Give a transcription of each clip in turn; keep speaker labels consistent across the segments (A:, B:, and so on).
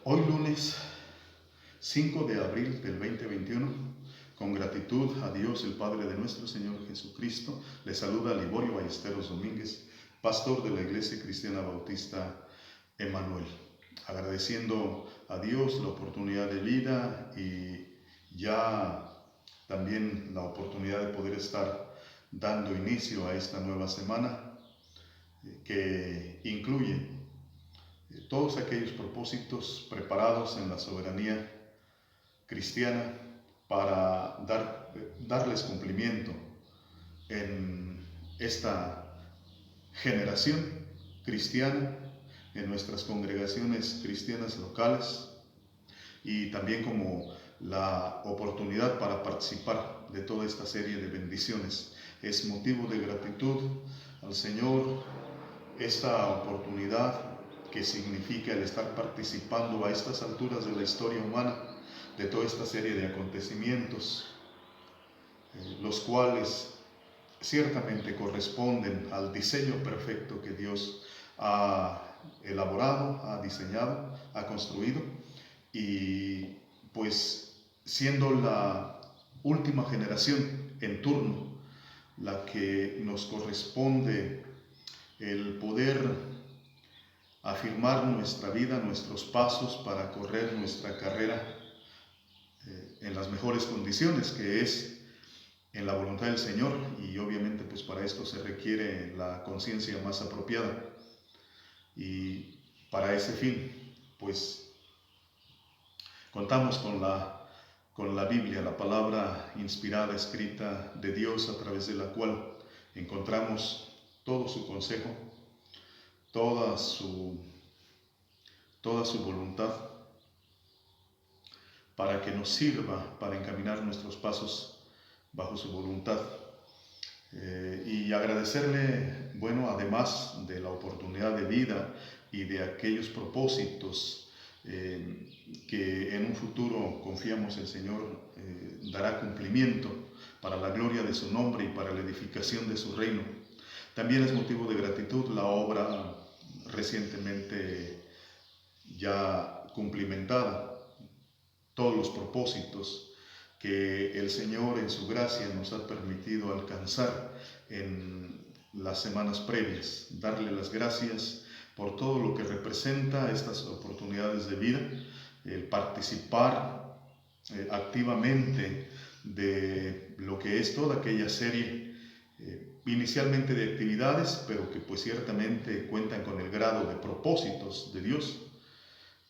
A: Hoy lunes 5 de abril del 2021, con gratitud a Dios el Padre de nuestro Señor Jesucristo, le saluda Liborio Ballesteros Domínguez, pastor de la Iglesia Cristiana Bautista Emanuel, agradeciendo a Dios la oportunidad de vida y ya también la oportunidad de poder estar dando inicio a esta nueva semana que incluye todos aquellos propósitos preparados en la soberanía cristiana para darles cumplimiento en esta generación cristiana, en nuestras congregaciones cristianas locales, y también como la oportunidad para participar de toda esta serie de bendiciones. Es motivo de gratitud al Señor esta oportunidad que significa el estar participando a estas alturas de la historia humana de toda esta serie de acontecimientos, los cuales ciertamente corresponden al diseño perfecto que Dios ha elaborado, ha diseñado, ha construido, y pues siendo la última generación en turno la que nos corresponde el poder afirmar nuestra vida, nuestros pasos para correr nuestra carrera en las mejores condiciones, que es en la voluntad del Señor, y obviamente pues para esto se requiere la conciencia más apropiada, y para ese fin pues contamos con la Biblia, la palabra inspirada, escrita de Dios, a través de la cual encontramos todo su consejo, toda su voluntad, para que nos sirva para encaminar nuestros pasos bajo su voluntad. Y agradecerle, bueno, además de la oportunidad de vida y de aquellos propósitos que en un futuro confiamos el Señor dará cumplimiento para la gloria de su nombre y para la edificación de su reino. También es motivo de gratitud la obra recientemente ya cumplimentada, todos los propósitos que el Señor en su gracia nos ha permitido alcanzar en las semanas previas. Darle las gracias por todo lo que representa estas oportunidades de vida, el participar activamente de lo que es toda aquella serie inicialmente de actividades, pero que pues ciertamente cuentan con el grado de propósitos de Dios,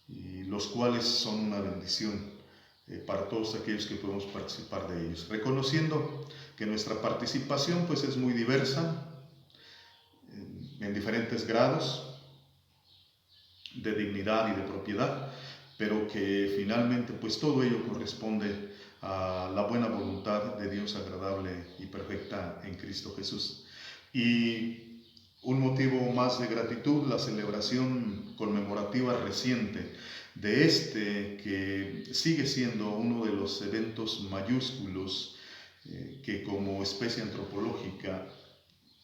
A: y los cuales son una bendición para todos aquellos que podemos participar de ellos, reconociendo que nuestra participación pues es muy diversa, en diferentes grados de dignidad y de propiedad, pero que finalmente pues todo ello corresponde a la buena voluntad de Dios agradable y perfecta en Cristo Jesús. Y un motivo más de gratitud, la celebración conmemorativa reciente de que sigue siendo uno de los eventos mayúsculos que como especie antropológica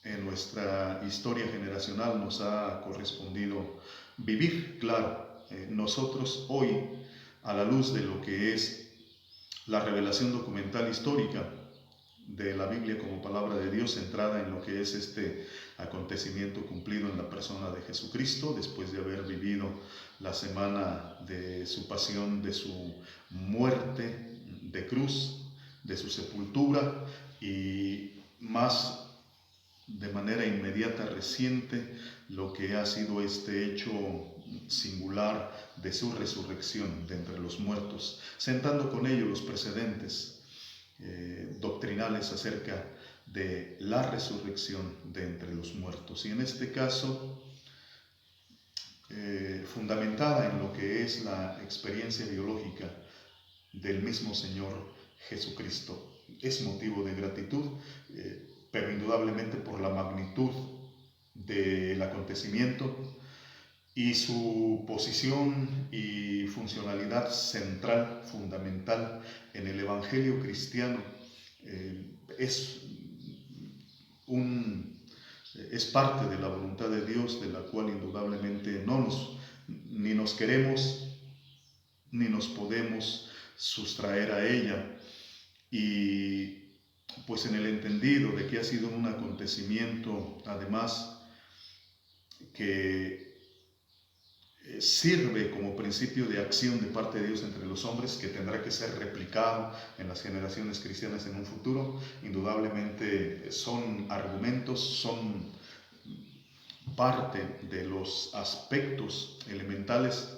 A: en nuestra historia generacional nos ha correspondido vivir. Claro, nosotros hoy, a la luz de lo que es la revelación documental histórica de la Biblia como palabra de Dios, centrada en lo que es este acontecimiento cumplido en la persona de Jesucristo, después de haber vivido la semana de su pasión, de su muerte de cruz, de su sepultura, y más de manera inmediata, reciente, lo que ha sido este hecho singular de su resurrección de entre los muertos, sentando con ello los precedentes doctrinales acerca de la resurrección de entre los muertos, y en este caso fundamentada en lo que es la experiencia biológica del mismo Señor Jesucristo. Es motivo de gratitud, pero indudablemente por la magnitud del acontecimiento y su posición y funcionalidad central, fundamental en el Evangelio cristiano. Es parte de la voluntad de Dios, de la cual indudablemente ni nos queremos ni nos podemos sustraer a ella. Y pues en el entendido de que ha sido un acontecimiento, además, que sirve como principio de acción de parte de Dios entre los hombres, que tendrá que ser replicado en las generaciones cristianas en un futuro. Indudablemente son argumentos, son parte de los aspectos elementales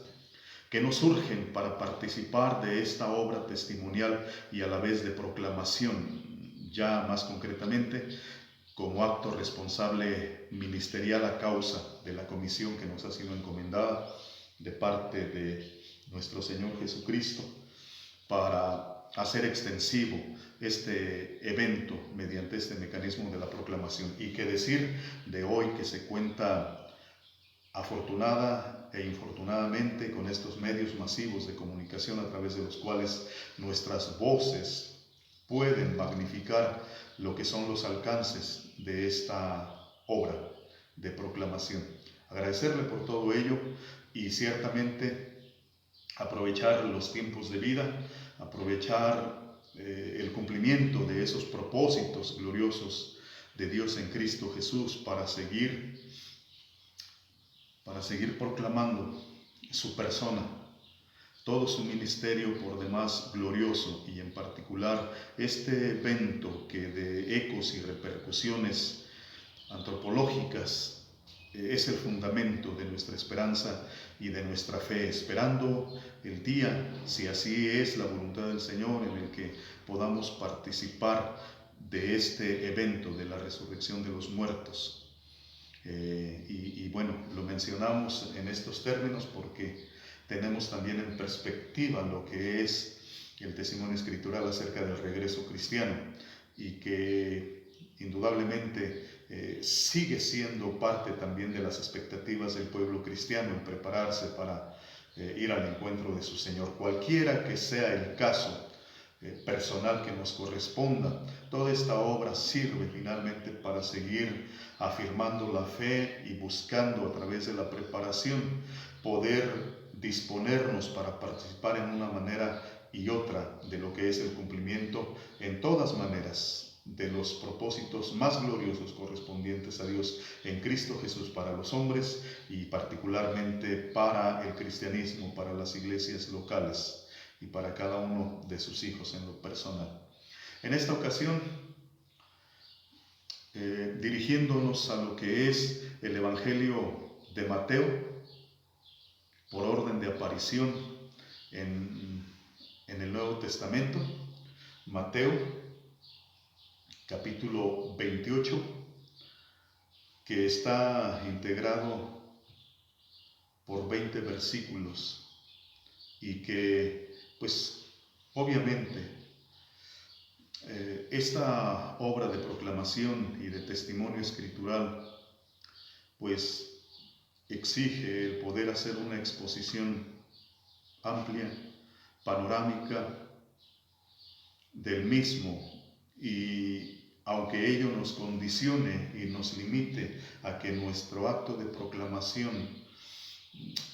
A: que nos surgen para participar de esta obra testimonial y a la vez de proclamación, ya más concretamente como acto responsable ministerial a causa de la comisión que nos ha sido encomendada de parte de nuestro Señor Jesucristo para hacer extensivo este evento mediante este mecanismo de la proclamación. Y qué decir de hoy, que se cuenta afortunada e infortunadamente con estos medios masivos de comunicación a través de los cuales nuestras voces pueden magnificar lo que son los alcances de esta obra de proclamación. Agradecerle por todo ello y ciertamente aprovechar los tiempos de vida, aprovechar el cumplimiento de esos propósitos gloriosos de Dios en Cristo Jesús para seguir proclamando su persona, todo su ministerio por demás glorioso, y en particular este evento que de ecos y repercusiones antropológicas es el fundamento de nuestra esperanza y de nuestra fe, esperando el día, si así es la voluntad del Señor, en el que podamos participar de este evento de la resurrección de los muertos. Y bueno, lo mencionamos en estos términos porque tenemos también en perspectiva lo que es el testimonio escritural acerca del regreso cristiano, y que indudablemente sigue siendo parte también de las expectativas del pueblo cristiano en prepararse para ir al encuentro de su Señor. Cualquiera que sea el caso personal que nos corresponda, toda esta obra sirve finalmente para seguir afirmando la fe y buscando a través de la preparación poder disponernos para participar en una manera y otra de lo que es el cumplimiento en todas maneras de los propósitos más gloriosos correspondientes a Dios en Cristo Jesús para los hombres, y particularmente para el cristianismo, para las iglesias locales y para cada uno de sus hijos en lo personal. En esta ocasión, dirigiéndonos a lo que es el Evangelio de Mateo, por orden de aparición en el Nuevo Testamento, Mateo capítulo 28, que está integrado por 20 versículos y que pues obviamente esta obra de proclamación y de testimonio escritural pues exige el poder hacer una exposición amplia, panorámica del mismo, y aunque ello nos condicione y nos limite a que nuestro acto de proclamación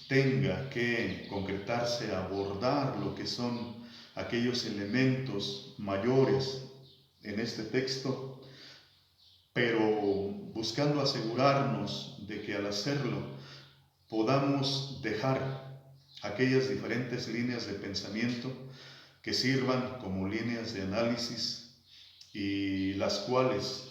A: tenga que concretarse a abordar lo que son aquellos elementos mayores en este texto, pero buscando asegurarnos de que al hacerlo podamos dejar aquellas diferentes líneas de pensamiento que sirvan como líneas de análisis, y las cuales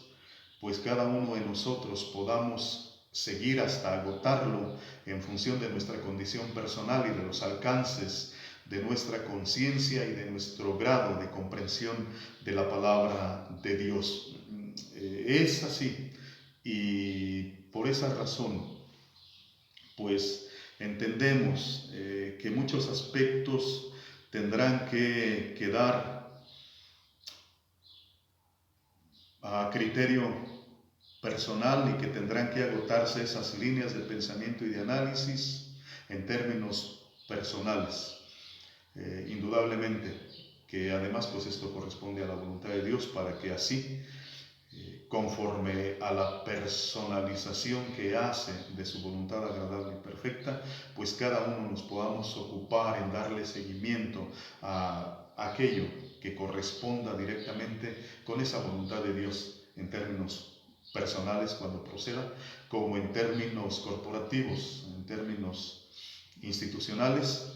A: pues cada uno de nosotros podamos seguir hasta agotarlo en función de nuestra condición personal y de los alcances de nuestra conciencia y de nuestro grado de comprensión de la palabra de Dios. Es así, y por esa razón pues entendemos que muchos aspectos tendrán que quedar a criterio personal, y que tendrán que agotarse esas líneas de pensamiento y de análisis en términos personales. Indudablemente que además pues esto corresponde a la voluntad de Dios para que así conforme a la personalización que hace de su voluntad agradable y perfecta, pues cada uno nos podamos ocupar en darle seguimiento a aquello que corresponda directamente con esa voluntad de Dios en términos personales cuando proceda, como en términos corporativos, en términos institucionales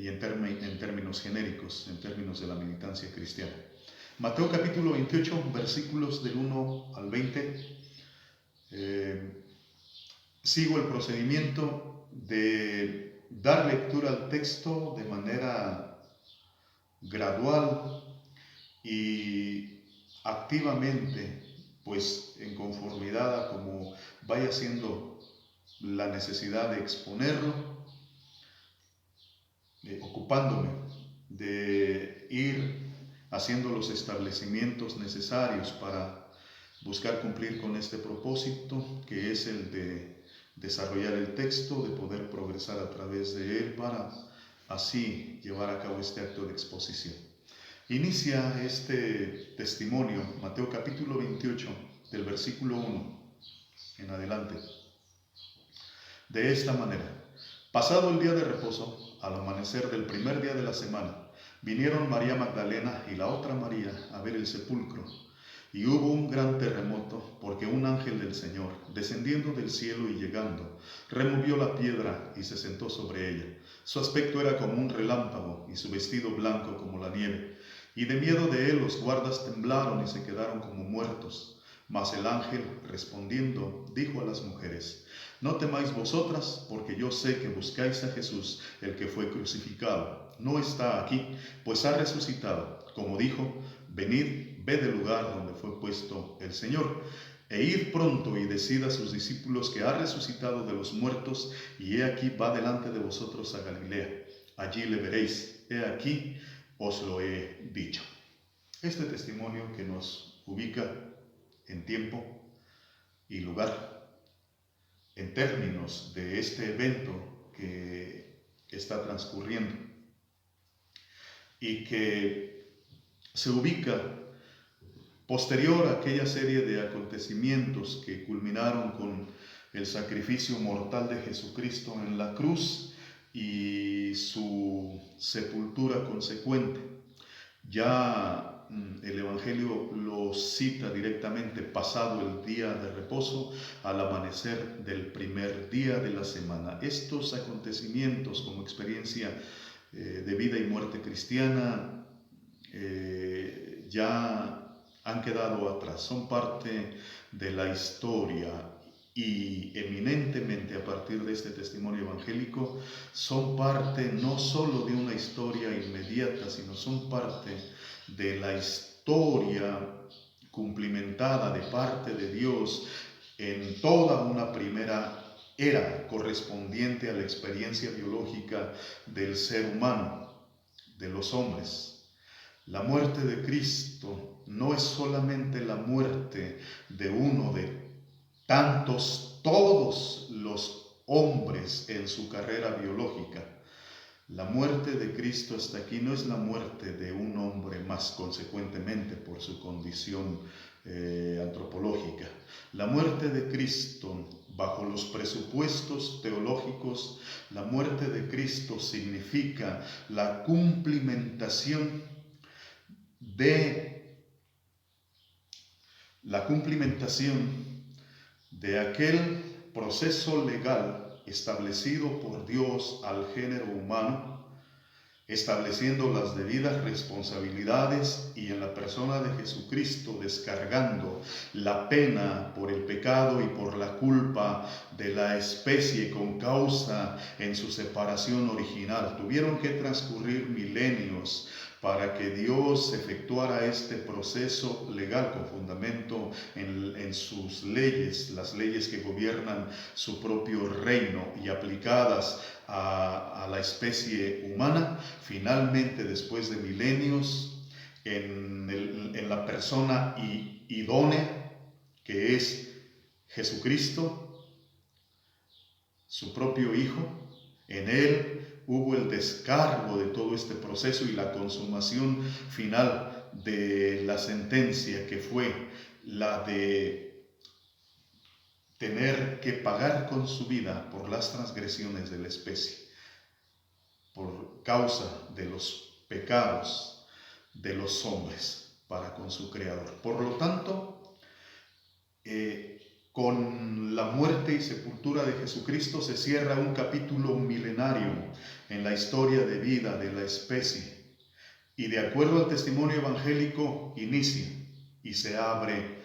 A: y en términos genéricos, en términos de la militancia cristiana. Mateo capítulo 28, versículos del 1 al 20. Sigo el procedimiento de dar lectura al texto de manera gradual y activamente, pues en conformidad a como vaya siendo la necesidad de exponerlo, ocupándome de ir haciendo los establecimientos necesarios para buscar cumplir con este propósito, que es el de desarrollar el texto, de poder progresar a través de él para así llevar a cabo este acto de exposición. Inicia este testimonio, Mateo capítulo 28, del versículo 1 en adelante, de esta manera: pasado el día de reposo, al amanecer del primer día de la semana, vinieron María Magdalena y la otra María a ver el sepulcro. Y hubo un gran terremoto, porque un ángel del Señor, descendiendo del cielo y llegando, removió la piedra y se sentó sobre ella. Su aspecto era como un relámpago y su vestido blanco como la nieve. Y de miedo de él los guardas temblaron y se quedaron como muertos. Mas el ángel, respondiendo, dijo a las mujeres: no temáis vosotras, porque yo sé que buscáis a Jesús, el que fue crucificado. No está aquí, pues ha resucitado. Como dijo, venid, ved el lugar donde fue puesto el Señor. E id pronto y decid a sus discípulos que ha resucitado de los muertos, y he aquí va delante de vosotros a Galilea. Allí le veréis. He aquí, os lo he dicho. Este testimonio que nos ubica en tiempo y lugar, en términos de este evento que está transcurriendo y que se ubica posterior a aquella serie de acontecimientos que culminaron con el sacrificio mortal de Jesucristo en la cruz y su sepultura consecuente. Ya el Evangelio lo cita directamente: pasado el día de reposo, al amanecer del primer día de la semana. Estos acontecimientos, como experiencia de vida y muerte cristiana, ya han quedado atrás, son parte de la historia, y eminentemente a partir de este testimonio evangélico son parte no solo de una historia inmediata, sino son parte de la historia cumplimentada de parte de Dios en toda una primera era correspondiente a la experiencia biológica del ser humano, de los hombres. La muerte de Cristo no es solamente la muerte de uno de tantos, todos los hombres en su carrera biológica. La muerte de Cristo hasta aquí no es la muerte de un hombre más, consecuentemente por su condición antropológica. La muerte de Cristo, bajo los presupuestos teológicos, la muerte de Cristo significa la cumplimentación de aquel proceso legal establecido por Dios al género humano, estableciendo las debidas responsabilidades, y en la persona de Jesucristo descargando la pena por el pecado y por la culpa de la especie con causa en su separación original. Tuvieron que transcurrir milenios para que Dios efectuara este proceso legal con fundamento en sus leyes, las leyes que gobiernan su propio reino y aplicadas a la especie humana. Finalmente, después de milenios, en la persona idónea que es Jesucristo, su propio Hijo, en Él hubo el descargo de todo este proceso y la consumación final de la sentencia, que fue la de tener que pagar con su vida por las transgresiones de la especie, por causa de los pecados de los hombres para con su Creador. Por lo tanto, con la muerte y sepultura de Jesucristo se cierra un capítulo milenario en la historia de vida de la especie, y de acuerdo al testimonio evangélico inicia y se abre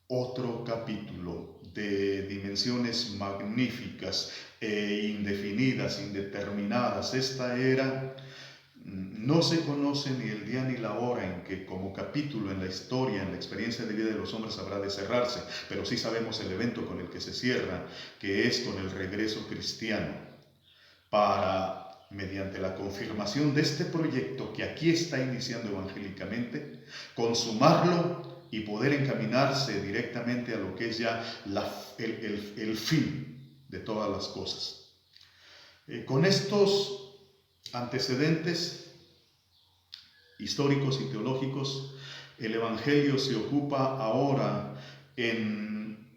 A: otro capítulo de dimensiones magníficas e indefinidas, indeterminadas. Esta era, no se conoce ni el día ni la hora en que como capítulo en la historia, en la experiencia de vida de los hombres habrá de cerrarse, pero sí sabemos el evento con el que se cierra, que es con el regreso cristiano, para, mediante la confirmación de este proyecto que aquí está iniciando evangélicamente, consumarlo y poder encaminarse directamente a lo que es ya el fin de todas las cosas. Con estos antecedentes históricos y teológicos, el Evangelio se ocupa ahora en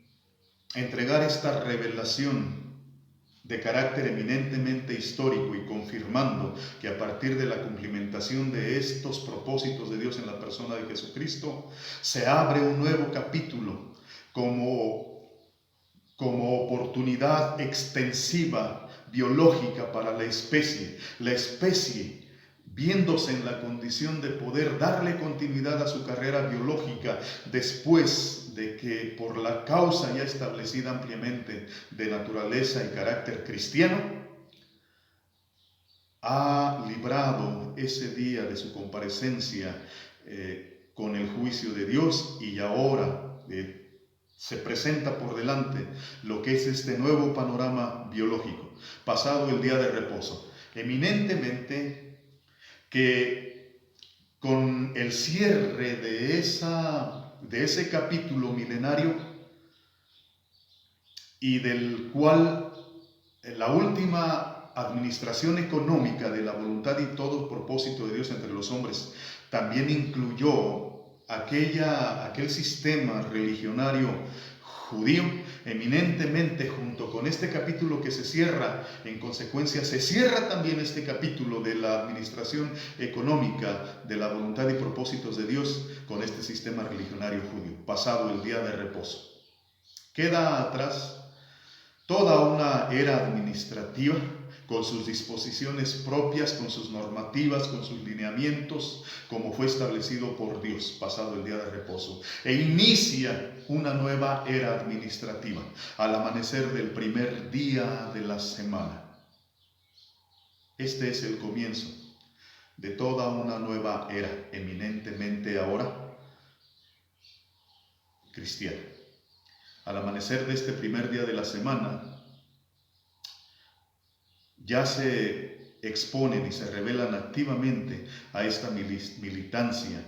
A: entregar esta revelación de carácter eminentemente histórico y confirmando que a partir de la cumplimentación de estos propósitos de Dios en la persona de Jesucristo, se abre un nuevo capítulo como oportunidad extensiva, biológica para la especie. La especie, viéndose en la condición de poder darle continuidad a su carrera biológica después de que por la causa ya establecida ampliamente de naturaleza y carácter cristiano, ha librado ese día de su comparecencia con el juicio de Dios, y ahora se presenta por delante lo que es este nuevo panorama biológico, pasado el día de reposo. Eminentemente que con el cierre de ese capítulo milenario, y del cual la última administración económica de la voluntad y todo propósito de Dios entre los hombres también incluyó aquel sistema religionario judío, eminentemente junto con este capítulo que se cierra, en consecuencia se cierra también este capítulo de la administración económica de la voluntad y propósitos de Dios con este sistema religionario judío, pasado el día de reposo. Queda atrás toda una era administrativa con sus disposiciones propias, con sus normativas, con sus lineamientos, como fue establecido por Dios, pasado el día de reposo. E inicia una nueva era administrativa al amanecer del primer día de la semana. Este es el comienzo de toda una nueva era, eminentemente ahora cristiana. Al amanecer de este primer día de la semana, ya se exponen y se revelan activamente a esta militancia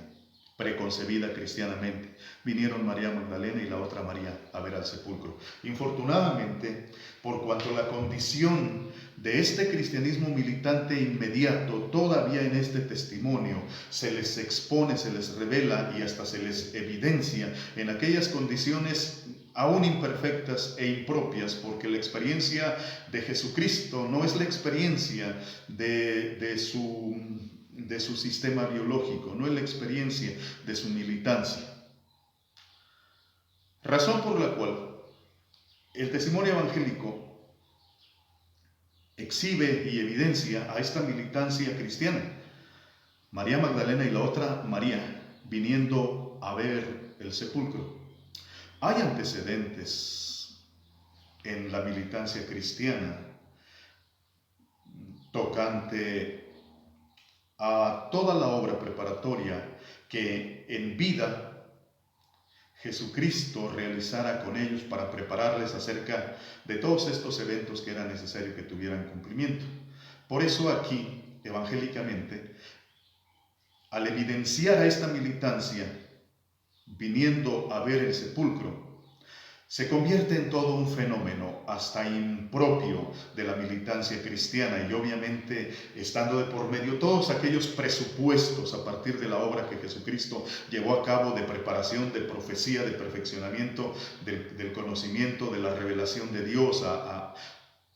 A: preconcebida cristianamente. Vinieron María Magdalena y la otra María a ver al sepulcro. Infortunadamente, por cuanto la condición de este cristianismo militante inmediato, todavía en este testimonio, se les expone, se les revela y hasta se les evidencia en aquellas condiciones aún imperfectas e impropias, porque la experiencia de Jesucristo no es la experiencia de su sistema biológico, no es la experiencia de su militancia. Razón por la cual el testimonio evangélico exhibe y evidencia a esta militancia cristiana. María Magdalena y la otra María viniendo a ver el sepulcro. Hay antecedentes en la militancia cristiana tocante a toda la obra preparatoria que en vida Jesucristo realizara con ellos para prepararles acerca de todos estos eventos que era necesario que tuvieran cumplimiento. Por eso aquí, evangélicamente, al evidenciar a esta militancia viniendo a ver el sepulcro, se convierte en todo un fenómeno hasta impropio de la militancia cristiana, y obviamente estando de por medio todos aquellos presupuestos a partir de la obra que Jesucristo llevó a cabo de preparación, de profecía, de perfeccionamiento del conocimiento, de la revelación de Dios a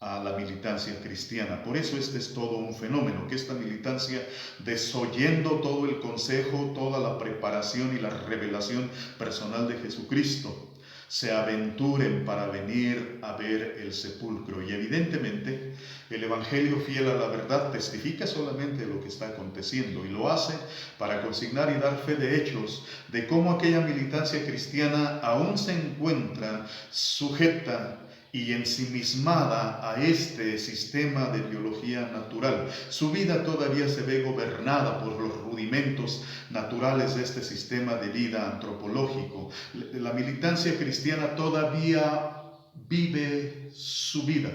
A: la militancia cristiana. Por eso este es todo un fenómeno, que esta militancia, desoyendo todo el consejo, toda la preparación y la revelación personal de Jesucristo, se aventuren para venir a ver el sepulcro. Y evidentemente el Evangelio, fiel a la verdad, testifica solamente lo que está aconteciendo, y lo hace para consignar y dar fe de hechos de cómo aquella militancia cristiana aún se encuentra sujeta y ensimismada a este sistema de biología natural. Su vida todavía se ve gobernada por los rudimentos naturales de este sistema de vida antropológico. La militancia cristiana todavía vive su vida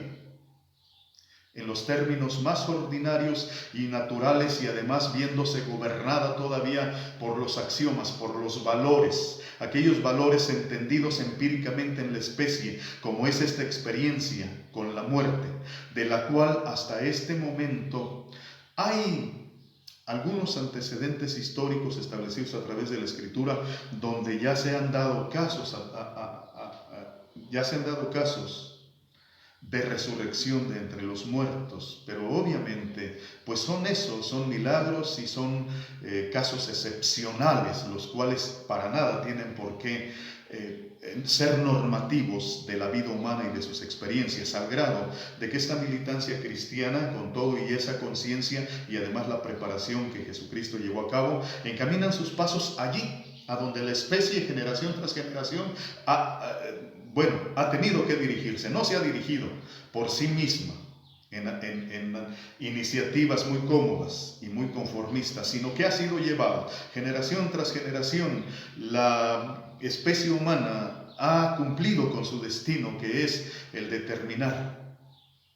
A: en los términos más ordinarios y naturales, y además viéndose gobernada todavía por los axiomas, por los valores, aquellos valores entendidos empíricamente en la especie, como es esta experiencia con la muerte, de la cual hasta este momento hay algunos antecedentes históricos establecidos a través de la Escritura, donde ya se han dado casos, de resurrección de entre los muertos, pero obviamente pues son milagros y son casos excepcionales, los cuales para nada tienen por qué ser normativos de la vida humana y de sus experiencias, al grado de que esta militancia cristiana, con todo y esa conciencia y además la preparación que Jesucristo llevó a cabo, encaminan sus pasos allí, a donde la especie, generación tras generación, ha tenido que dirigirse. No se ha dirigido por sí misma en iniciativas muy cómodas y muy conformistas, sino que ha sido llevada generación tras generación. La especie humana ha cumplido con su destino, que es el de terminar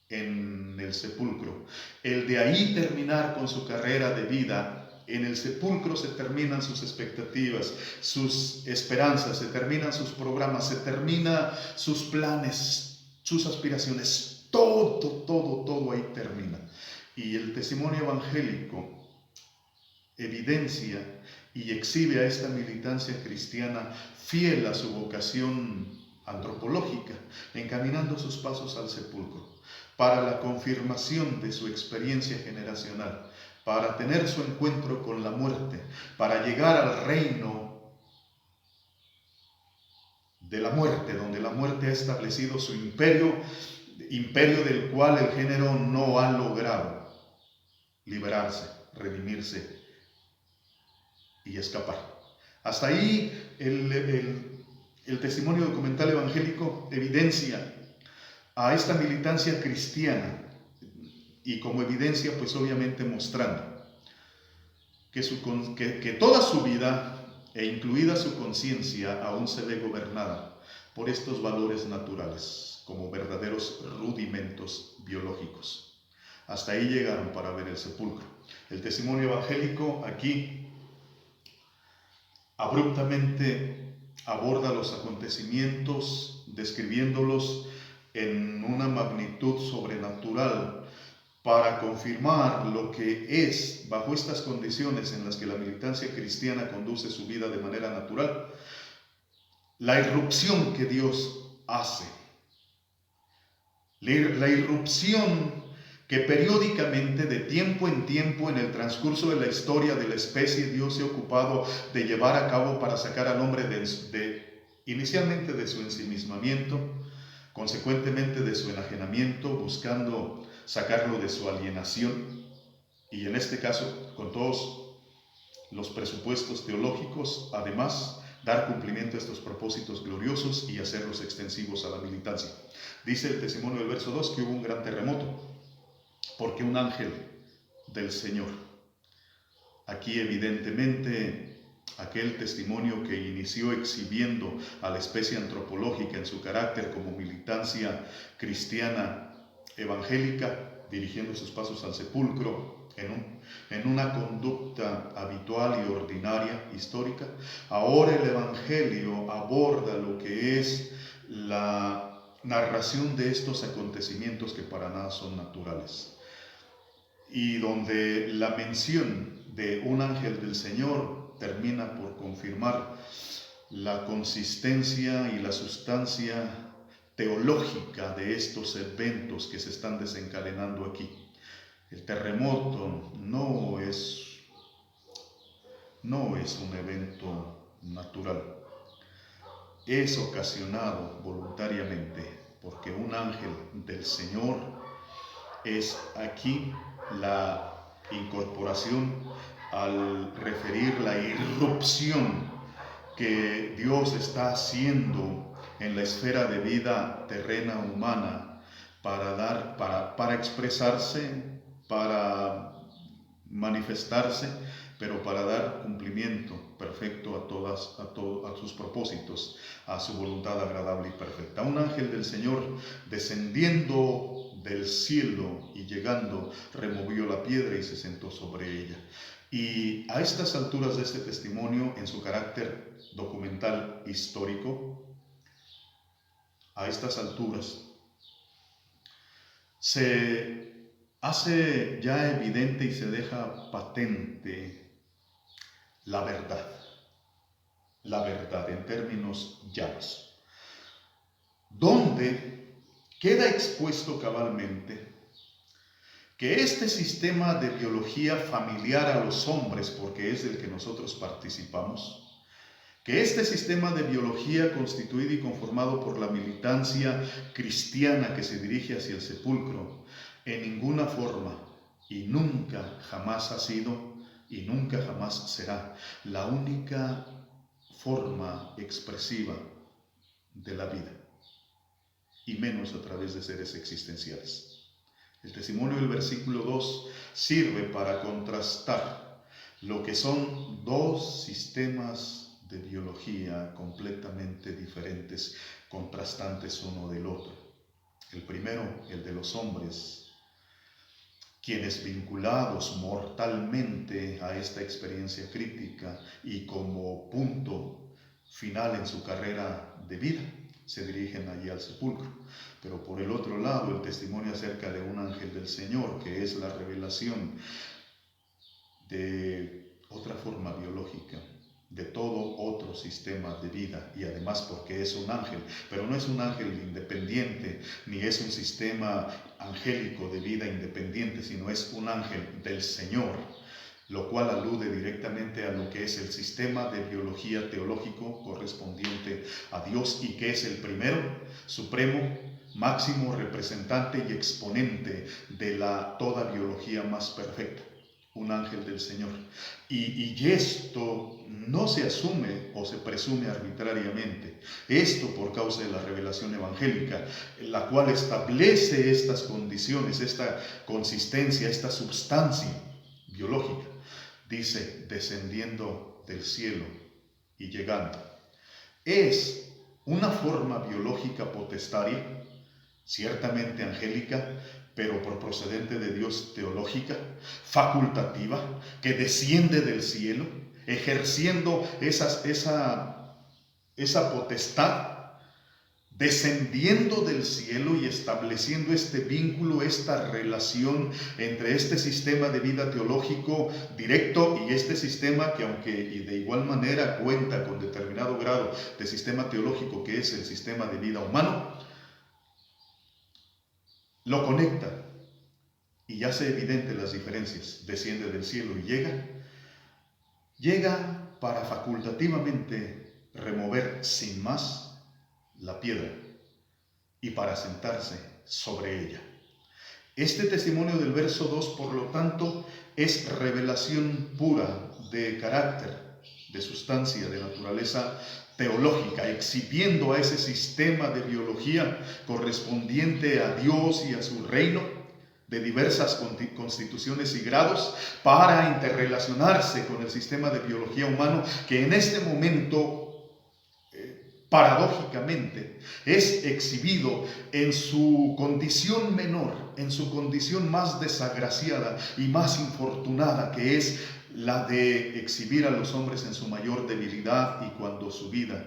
A: en el sepulcro, el de ahí terminar con su carrera de vida. En el sepulcro se terminan sus expectativas, sus esperanzas, se terminan sus programas, se terminan sus planes, sus aspiraciones. Todo ahí termina. Y el testimonio evangélico evidencia y exhibe a esta militancia cristiana fiel a su vocación antropológica, encaminando sus pasos al sepulcro para la confirmación de su experiencia generacional, para tener su encuentro con la muerte, para llegar al reino de la muerte, donde la muerte ha establecido su imperio del cual el género no ha logrado liberarse, redimirse y escapar. Hasta ahí el testimonio documental evangélico evidencia a esta militancia cristiana, y como evidencia, pues obviamente mostrando que toda su vida, e incluida su conciencia, aún se ve gobernada por estos valores naturales, como verdaderos rudimentos biológicos. Hasta ahí llegaron para ver el sepulcro. El testimonio evangélico aquí abruptamente aborda los acontecimientos, describiéndolos en una magnitud sobrenatural, para confirmar lo que es, bajo estas condiciones en las que la militancia cristiana conduce su vida de manera natural, la irrupción que Dios hace, la irrupción que periódicamente, de tiempo en tiempo, en el transcurso de la historia de la especie, Dios se ha ocupado de llevar a cabo para sacar al hombre inicialmente de su ensimismamiento, consecuentemente de su enajenamiento, buscando sacarlo de su alienación, y en este caso, con todos los presupuestos teológicos, además, dar cumplimiento a estos propósitos gloriosos y hacerlos extensivos a la militancia. Dice el testimonio del verso 2 que hubo un gran terremoto, porque un ángel del Señor, aquí evidentemente aquel testimonio que inició exhibiendo a la especie antropológica en su carácter como militancia cristiana evangélica, dirigiendo sus pasos al sepulcro en una conducta habitual y ordinaria, histórica. Ahora el Evangelio aborda lo que es la narración de estos acontecimientos que para nada son naturales, y donde la mención de un ángel del Señor termina por confirmar la consistencia y la sustancia teológica de estos eventos que se están desencadenando aquí. El terremoto no es un evento natural, es ocasionado voluntariamente porque un ángel del Señor es aquí la incorporación al referir la irrupción que Dios está haciendo en la esfera de vida terrena humana para expresarse, para manifestarse, pero para dar cumplimiento perfecto a sus propósitos, a su voluntad agradable y perfecta. Un ángel del Señor descendiendo del cielo y llegando, removió la piedra y se sentó sobre ella. Y a estas alturas de este testimonio, en su carácter documental histórico, a estas alturas se hace ya evidente y se deja patente la verdad en términos llanos, donde queda expuesto cabalmente que este sistema de biología familiar a los hombres, porque es del que nosotros participamos, que este sistema de biología constituido y conformado por la militancia cristiana que se dirige hacia el sepulcro, en ninguna forma y nunca jamás ha sido y nunca jamás será la única forma expresiva de la vida, y menos a través de seres existenciales. El testimonio del versículo 2 sirve para contrastar lo que son dos sistemas de biología completamente diferentes, contrastantes uno del otro. El primero, el de los hombres, quienes vinculados mortalmente a esta experiencia crítica y como punto final en su carrera de vida, se dirigen allí al sepulcro. Pero por el otro lado, el testimonio acerca de un ángel del Señor, que es la revelación de otra forma biológica, de todo otro sistema de vida, y además porque es un ángel, pero no es un ángel independiente, ni es un sistema angélico de vida independiente, sino es un ángel del Señor, lo cual alude directamente a lo que es el sistema de biología teológico correspondiente a Dios, y que es el primero, supremo, máximo representante y exponente de la toda biología más perfecta. Un ángel del Señor. Y esto no se asume o se presume arbitrariamente. Esto por causa de la revelación evangélica, la cual establece estas condiciones, esta consistencia, esta substancia biológica. Dice, descendiendo del cielo y llegando. Es una forma biológica potestaria, ciertamente angélica, pero por procedente de Dios teológica, facultativa, que desciende del cielo, ejerciendo esa potestad, descendiendo del cielo y estableciendo este vínculo, esta relación entre este sistema de vida teológico directo y este sistema que, aunque y de igual manera cuenta con determinado grado de sistema teológico que es el sistema de vida humano, lo conecta y hace evidente las diferencias. Desciende del cielo y llega para facultativamente remover sin más la piedra y para sentarse sobre ella. Este testimonio del verso 2, por lo tanto, es revelación pura de carácter, de sustancia, de naturaleza teológica, exhibiendo a ese sistema de biología correspondiente a Dios y a su reino, de diversas constituciones y grados, para interrelacionarse con el sistema de biología humano que en este momento, paradójicamente, es exhibido en su condición menor, en su condición más desagraciada y más infortunada, que es la de exhibir a los hombres en su mayor debilidad y cuando su vida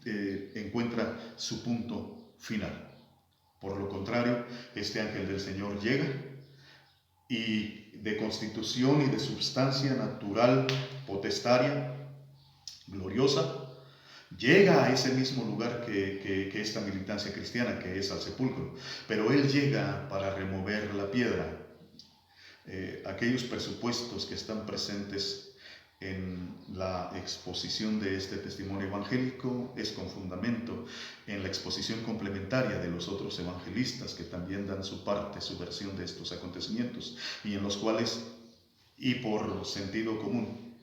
A: encuentra su punto final. Por lo contrario, este ángel del Señor llega y de constitución y de substancia natural, potestaria, gloriosa, llega a ese mismo lugar que esta militancia cristiana, que es al sepulcro, pero él llega para remover la piedra. Aquellos presupuestos que están presentes en la exposición de este testimonio evangélico es con fundamento en la exposición complementaria de los otros evangelistas que también dan su parte, su versión de estos acontecimientos, y en los cuales, y por sentido común,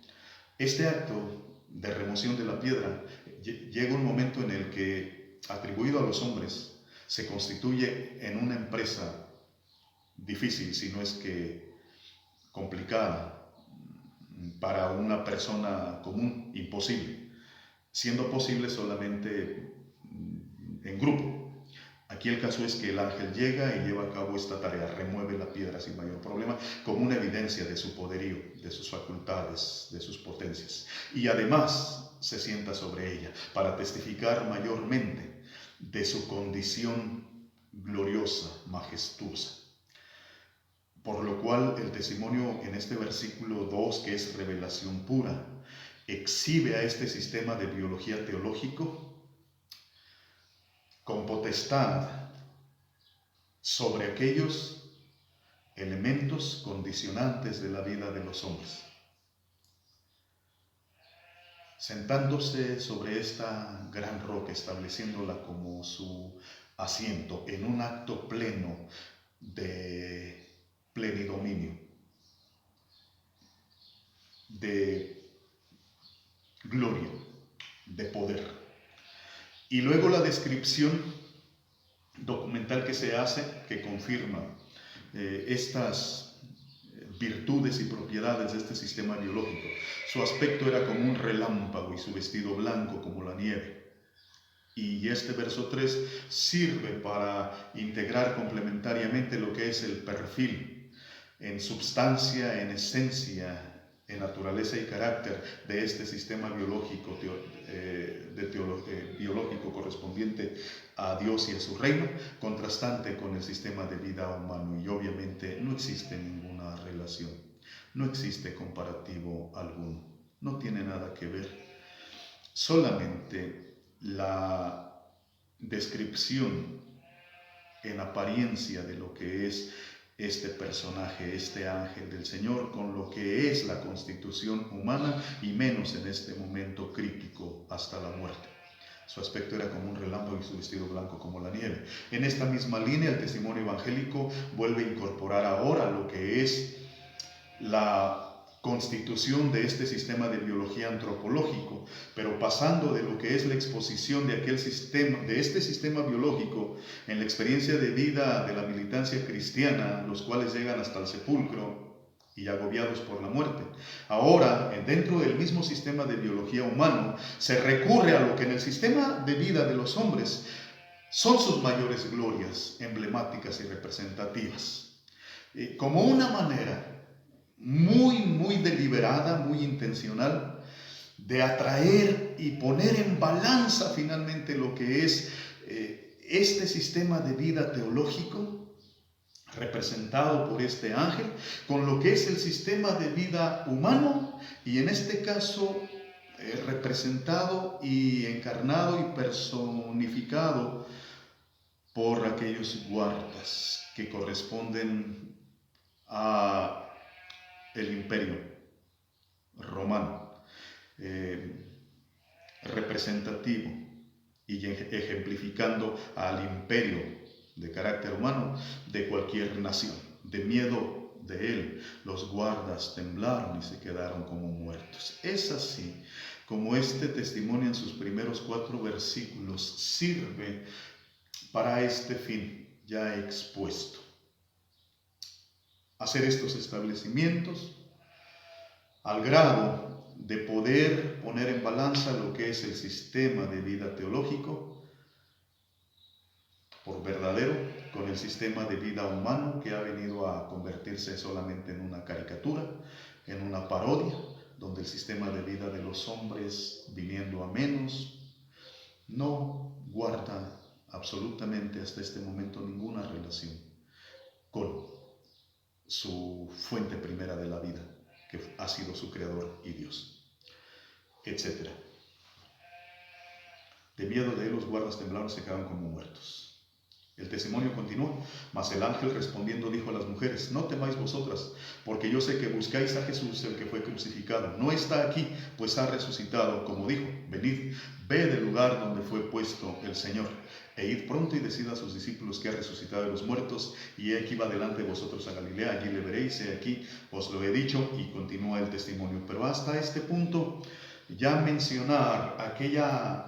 A: este acto de remoción de la piedra llega un momento en el que, atribuido a los hombres, se constituye en una empresa difícil, si no es que complicada, para una persona común, imposible, siendo posible solamente en grupo. Aquí el caso es que el ángel llega y lleva a cabo esta tarea, remueve la piedra sin mayor problema, como una evidencia de su poderío, de sus facultades, de sus potencias. Y además se sienta sobre ella para testificar mayormente de su condición gloriosa, majestuosa. Por lo cual el testimonio en este versículo 2, que es revelación pura, exhibe a este sistema de biología teológico con potestad sobre aquellos elementos condicionantes de la vida de los hombres. Sentándose sobre esta gran roca, estableciéndola como su asiento en un acto pleno de plenidominio, de gloria, de poder. Y luego la descripción documental que se hace, que confirma estas virtudes y propiedades de este sistema biológico. Su aspecto era como un relámpago y su vestido blanco como la nieve. Y este verso 3 sirve para integrar complementariamente lo que es el perfil en substancia, en esencia, en naturaleza y carácter de este sistema biológico, biológico correspondiente a Dios y a su reino, contrastante con el sistema de vida humano. Y obviamente no existe ninguna relación, no existe comparativo alguno, no tiene nada que ver. Solamente la descripción en apariencia de lo que es este personaje, este ángel del Señor, con lo que es la constitución humana y menos en este momento crítico hasta la muerte. Su aspecto era como un relámpago y su vestido blanco como la nieve. En esta misma línea, el testimonio evangélico vuelve a incorporar ahora lo que es la constitución de este sistema de biología antropológico, pero pasando de lo que es la exposición de aquel sistema, de este sistema biológico en la experiencia de vida de la militancia cristiana, los cuales llegan hasta el sepulcro y agobiados por la muerte. Ahora, dentro del mismo sistema de biología humano, se recurre a lo que en el sistema de vida de los hombres son sus mayores glorias emblemáticas y representativas, como una manera muy deliberada, muy intencional, de atraer y poner en balanza finalmente lo que es este sistema de vida teológico representado por este ángel, con lo que es el sistema de vida humano, y en este caso representado y encarnado y personificado por aquellos guardas que corresponden a el imperio romano, representativo y ejemplificando al imperio de carácter humano de cualquier nación. De miedo de él, los guardas temblaron y se quedaron como muertos. Es así como este testimonio en sus primeros 4 versículos sirve para este fin ya expuesto. Hacer estos establecimientos al grado de poder poner en balanza lo que es el sistema de vida teológico por verdadero con el sistema de vida humano que ha venido a convertirse solamente en una caricatura, en una parodia, donde el sistema de vida de los hombres, viniendo a menos, no guarda absolutamente hasta este momento ninguna relación con su fuente primera de la vida, que ha sido su creador y Dios, etc. De miedo de él los guardas temblaron, se quedaron como muertos. El testimonio continuó, mas el ángel respondiendo dijo a las mujeres: no temáis vosotras, porque yo sé que buscáis a Jesús, el que fue crucificado. No está aquí, pues ha resucitado, como dijo. Venid, ve del lugar donde fue puesto el Señor, e id pronto y decid a sus discípulos que ha resucitado de los muertos, y he aquí va delante de vosotros a Galilea, allí le veréis, he aquí os lo he dicho, y continúa el testimonio. Pero hasta este punto, ya mencionar aquella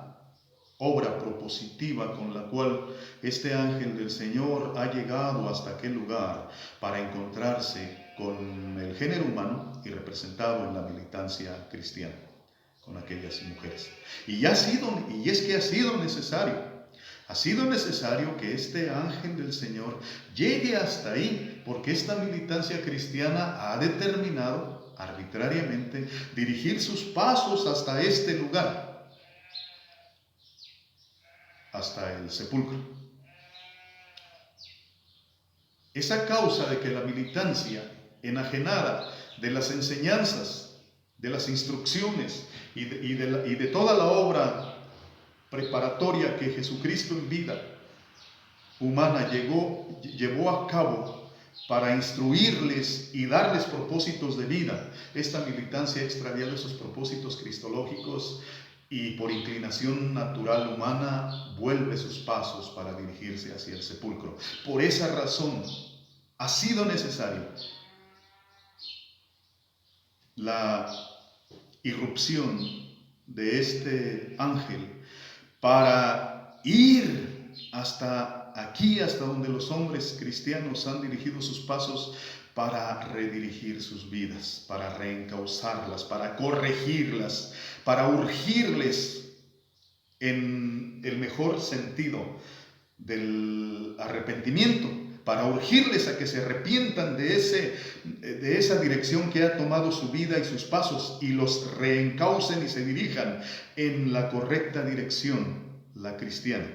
A: obra propositiva con la cual este ángel del Señor ha llegado hasta aquel lugar para encontrarse con el género humano y representado en la militancia cristiana, con aquellas mujeres. Y es que ha sido necesario que este ángel del Señor llegue hasta ahí, porque esta militancia cristiana ha determinado arbitrariamente dirigir sus pasos hasta este lugar, hasta el sepulcro. Esa causa de que la militancia, enajenada de las enseñanzas, de las instrucciones y de toda la obra preparatoria que Jesucristo en vida humana llevó a cabo para instruirles y darles propósitos de vida, esta militancia ha extraviado esos propósitos cristológicos y por inclinación natural humana vuelve sus pasos para dirigirse hacia el sepulcro. Por esa razón ha sido necesario la irrupción de este ángel para ir hasta aquí, hasta donde los hombres cristianos han dirigido sus pasos, para redirigir sus vidas, para reencauzarlas, para corregirlas, para urgirles en el mejor sentido del arrepentimiento, para urgirles a que se arrepientan de esa dirección que ha tomado su vida y sus pasos, y los reencaucen y se dirijan en la correcta dirección, la cristiana.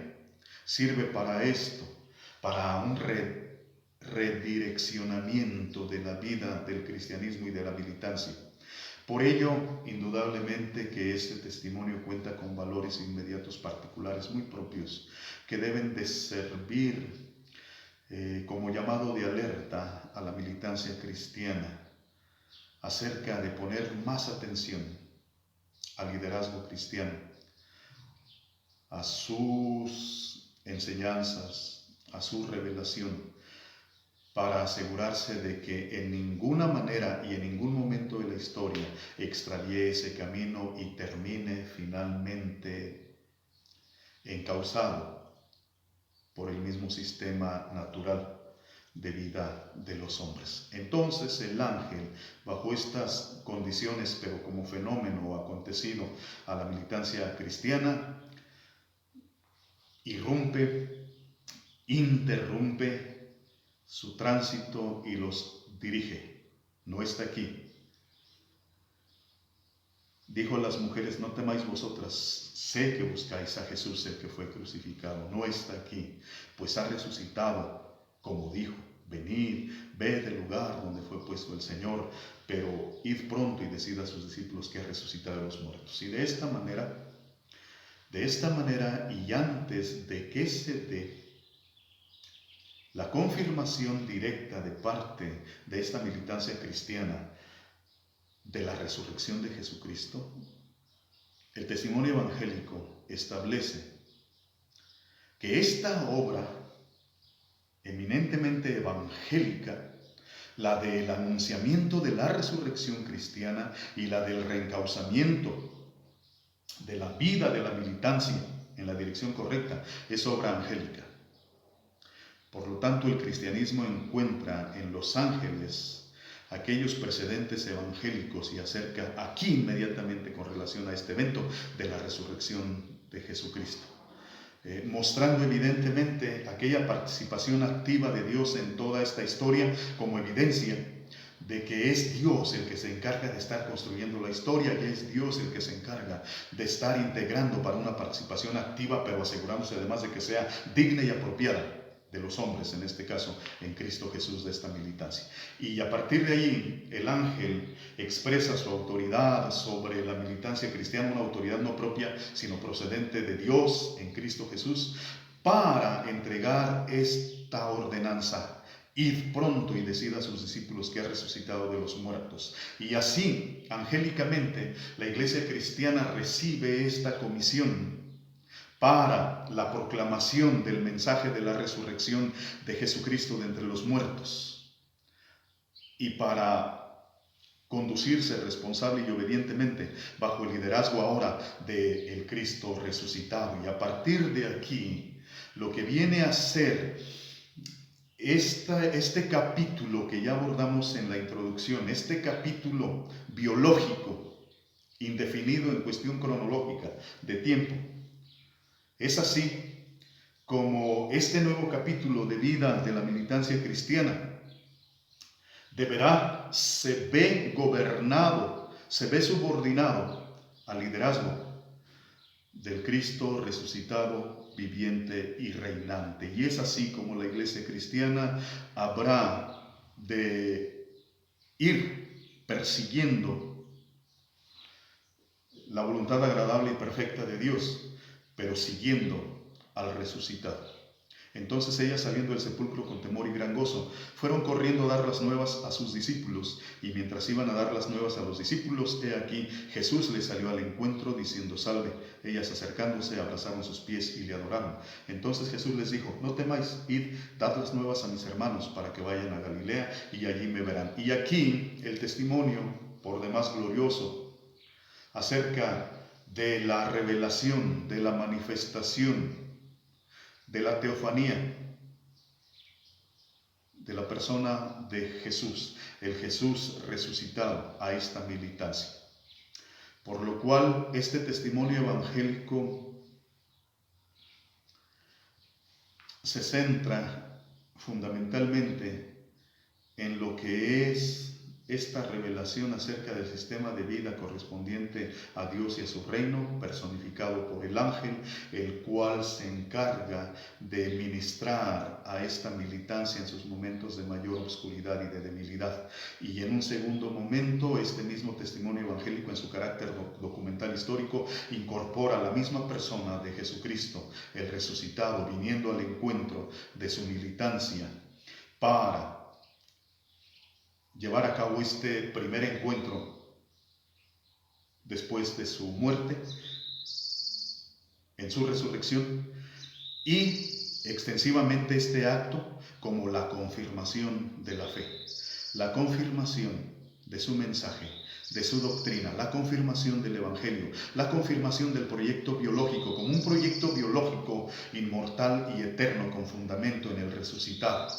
A: Sirve para esto, para un redireccionamiento de la vida del cristianismo y de la militancia. Por ello, indudablemente que este testimonio cuenta con valores inmediatos particulares muy propios que deben de servir como llamado de alerta a la militancia cristiana acerca de poner más atención al liderazgo cristiano, a sus enseñanzas, a su revelación, para asegurarse de que en ninguna manera y en ningún momento de la historia extravíe ese camino y termine finalmente encauzado por el mismo sistema natural de vida de los hombres. Entonces el ángel, bajo estas condiciones, pero como fenómeno acontecido a la militancia cristiana, interrumpe su tránsito y los dirige. No está aquí. Dijo a las mujeres: no temáis vosotras, sé que buscáis a Jesús, el que fue crucificado. No está aquí, pues ha resucitado, como dijo. Venid, ved el lugar donde fue puesto el Señor, pero id pronto y decid a sus discípulos que ha resucitado de los muertos. Y de esta manera, y antes de que se dé la confirmación directa de parte de esta militancia cristiana de la resurrección de Jesucristo, el testimonio evangélico establece que esta obra eminentemente evangélica, la del anunciamiento de la resurrección cristiana y la del reencauzamiento de la vida de la militancia en la dirección correcta, es obra angélica. Por lo tanto, el cristianismo encuentra en los ángeles aquellos precedentes evangélicos y acerca aquí inmediatamente con relación a este evento de la resurrección de Jesucristo, mostrando evidentemente aquella participación activa de Dios en toda esta historia como evidencia de que es Dios el que se encarga de estar construyendo la historia y es Dios el que se encarga de estar integrando para una participación activa, pero asegurándose además de que sea digna y apropiada de los hombres, en este caso en Cristo Jesús, de esta militancia. Y a partir de ahí el ángel expresa su autoridad sobre la militancia cristiana, una autoridad no propia sino procedente de Dios en Cristo Jesús, para entregar esta ordenanza: id pronto y decid a sus discípulos que ha resucitado de los muertos. Y así, angélicamente, la iglesia cristiana recibe esta comisión para la proclamación del mensaje de la resurrección de Jesucristo de entre los muertos, y para conducirse responsable y obedientemente bajo el liderazgo ahora del Cristo resucitado. Y a partir de aquí, lo que viene a ser este capítulo que ya abordamos en la introducción, este capítulo biológico, indefinido en cuestión cronológica de tiempo, es así como este nuevo capítulo de vida de la militancia cristiana se ve gobernado, se ve subordinado al liderazgo del Cristo resucitado, viviente y reinante. Y es así como la iglesia cristiana habrá de ir persiguiendo la voluntad agradable y perfecta de Dios, pero siguiendo al resucitado. Entonces ellas, saliendo del sepulcro con temor y gran gozo, fueron corriendo a dar las nuevas a sus discípulos. Y mientras iban a dar las nuevas a los discípulos, he aquí, Jesús les salió al encuentro diciendo: salve. Ellas, acercándose, abrazaron sus pies y le adoraron. Entonces Jesús les dijo: no temáis, id, dad las nuevas a mis hermanos para que vayan a Galilea y allí me verán. Y aquí el testimonio, por demás glorioso, acerca de la revelación, de la manifestación, de la teofanía de la persona de Jesús, el Jesús resucitado, a esta militancia. Por lo cual este testimonio evangélico se centra fundamentalmente en lo que es esta revelación acerca del sistema de vida correspondiente a Dios y a su reino, personificado por el ángel, el cual se encarga de ministrar a esta militancia en sus momentos de mayor oscuridad y de debilidad. Y en un segundo momento, este mismo testimonio evangélico, en su carácter documental histórico, incorpora a la misma persona de Jesucristo, el resucitado, viniendo al encuentro de su militancia para llevar a cabo este primer encuentro después de su muerte, en su resurrección, y extensivamente este acto como la confirmación de la fe, la confirmación de su mensaje, de su doctrina, la confirmación del Evangelio, la confirmación del proyecto biológico como un proyecto biológico inmortal y eterno con fundamento en el resucitado.